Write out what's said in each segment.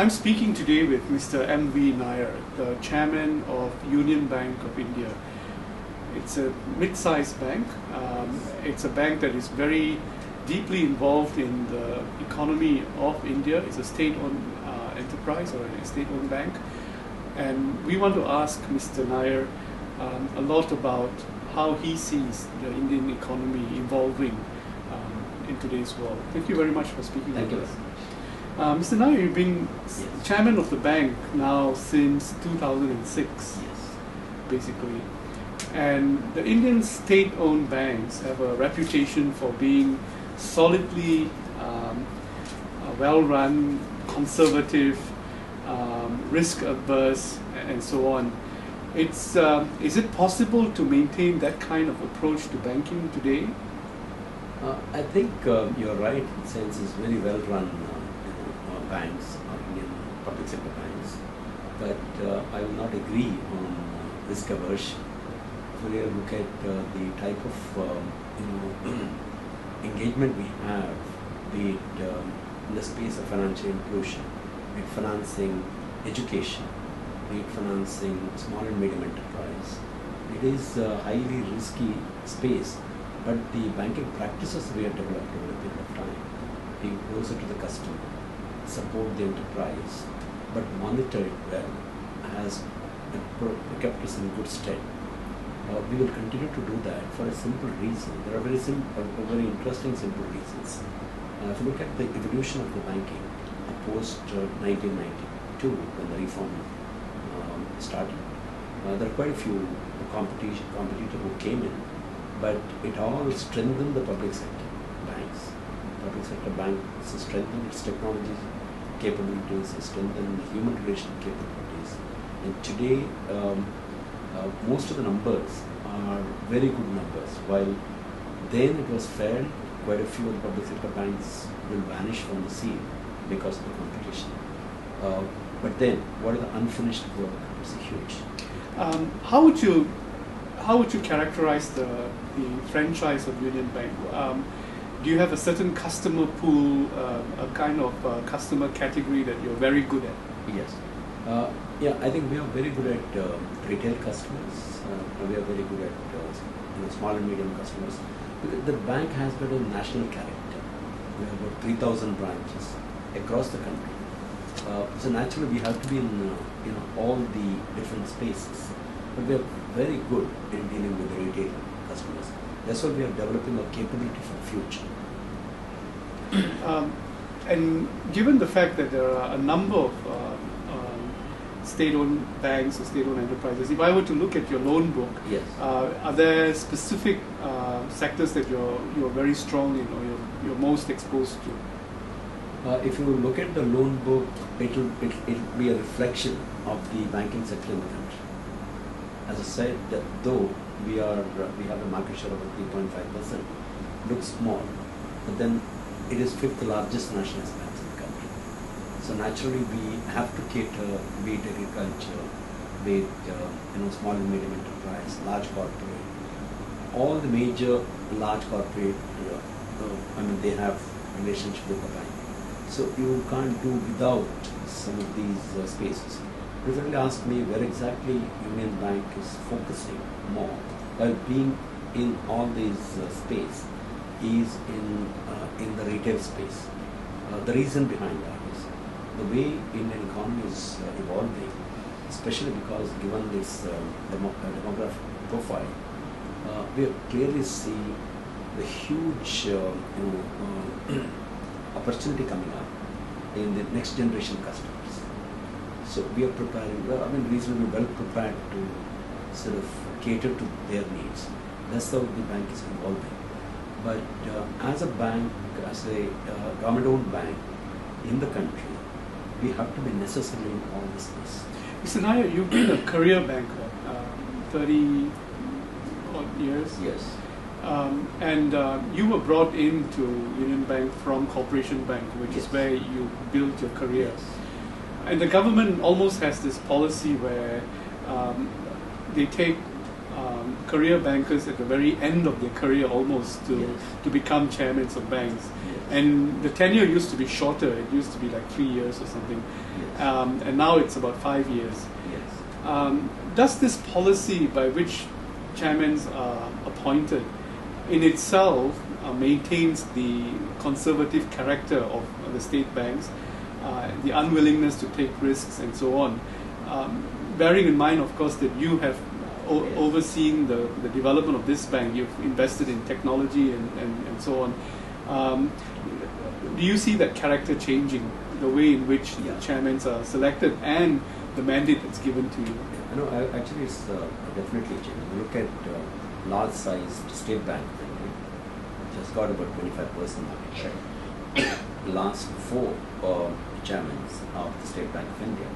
I'm speaking today with Mr. M.V. Nair, the chairman of Union Bank of India. It's a mid-sized bank. It's a bank that is very deeply involved in the economy of India. It's a state-owned enterprise or a state-owned bank. And we want to ask Mr. Nair a lot about how he sees the Indian economy evolving in today's world. Thank you very much for speaking with us. Mr. Nair, you've been chairman of the bank now since 2006, basically. And the Indian state-owned banks have a reputation for being solidly well-run, conservative, risk-averse, and so on. Is it possible to maintain that kind of approach to banking today? I think you're right in the sense it's very well-run banks, Indian public sector banks, but I will not agree on risk aversion. If we look at the type of engagement we have, be it in the space of financial inclusion, be it financing education, be it financing small and medium enterprise, it is a highly risky space, but the banking practices we have developed over a period of time, being closer to the customer, support the enterprise, but monitor it well, has kept us in good stead. We will continue to do that for a simple reason. There are very interesting simple reasons. If you look at the evolution of the banking post 1992, when the reform started, there are quite a few competitors who came in, but it all strengthened the public sector banks. Public sector banks strengthened its technology capabilities, strengthened human relation capabilities, and today most of the numbers are very good numbers. While then it was fair, quite a few of the public sector banks will vanish from the scene because of the competition. But then, what is the unfinished work? It's huge. How would you characterize the franchise of Union Bank? Do you have a certain customer pool, a kind of customer category that you're very good at? Yes. Yeah, I think we are very good at retail customers. We are very good at small and medium customers. The bank has got a national character. We have about 3,000 branches across the country. So naturally, we have to be in all the different spaces. But we are very good in dealing with the retail customers. That's why we are developing our capability for the future. And given the fact that there are a number of state-owned banks or state-owned enterprises, if I were to look at your loan book, are there specific sectors that you're very strong in or you're most exposed to? If you look at the loan book, it'll be a reflection of the banking sector in the country. As I said, though we have a market share of 3.5%, looks small, but then it is fifth largest nationalized banks in the country. So naturally, we have to cater, be it agriculture, be it small and medium enterprise, large corporate, all the major large corporate. They have relationship with the bank. So you can't do without some of these spaces. If you ask me where exactly Union Bank is focusing more, while being in all these space, is in the retail space. The reason behind that is the way Indian economy is evolving, especially because given this demographic profile, we clearly see the huge opportunity coming up in the next generation customers. So we are preparing, reasonably well prepared to sort of cater to their needs. That's how the bank is evolving. But as a bank, as a government-owned bank in the country, we have to be necessarily in all this space. Mr. Nair, you've been a career banker, 30 odd years. Yes. And you were brought into Union Bank from Corporation Bank, which is where you built your career. Yes. And the government almost has this policy where they take career bankers at the very end of their career almost to, Yes. to become chairmen of banks. Yes. And the tenure used to be shorter. It used to be like 3 years or something. Yes. And now it's about 5 years. Yes. Does this policy by which chairmen are appointed in itself maintains the conservative character of the state banks, the unwillingness to take risks and so on? Bearing in mind, of course, that you have Yes. overseen the development of this bank, you've invested in technology and so on. Do you see that character changing, the way in which Yeah. the chairmen are selected and the mandate that's given to you? No, actually, it's definitely changing. Look at large-sized state bank, which has got about 25% market share. Last 4 chairmen of the State Bank of India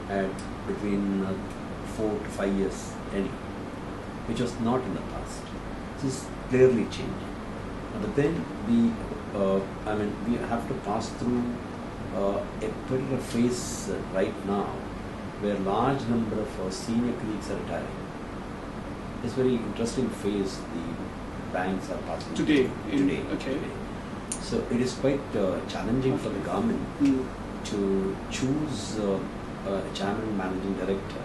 had between 4 to 5 years tenure, which was not in the past. This is clearly changing. But then we have to pass through a particular phase right now where large number of senior colleagues are retiring. It's a very interesting phase the banks are passing Today, through today. okay. Today. So it is quite challenging for the government to choose a chairman, managing director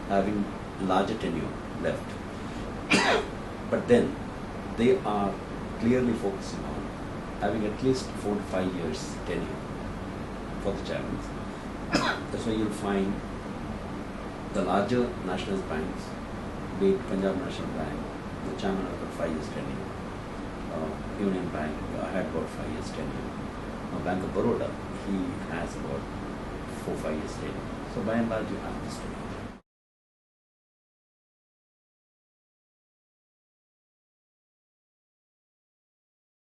having larger tenure left. But then they are clearly focusing on having at least 4 to 5 years tenure for the chairmen. That's why you'll find the larger nationalist banks, be it Punjab National Bank, the chairman has got 5 years tenure. Union Bank had about 5 years tenure. Bank of Baroda, he has about 4 or 5 years tenure. So by and large, you have this tenure.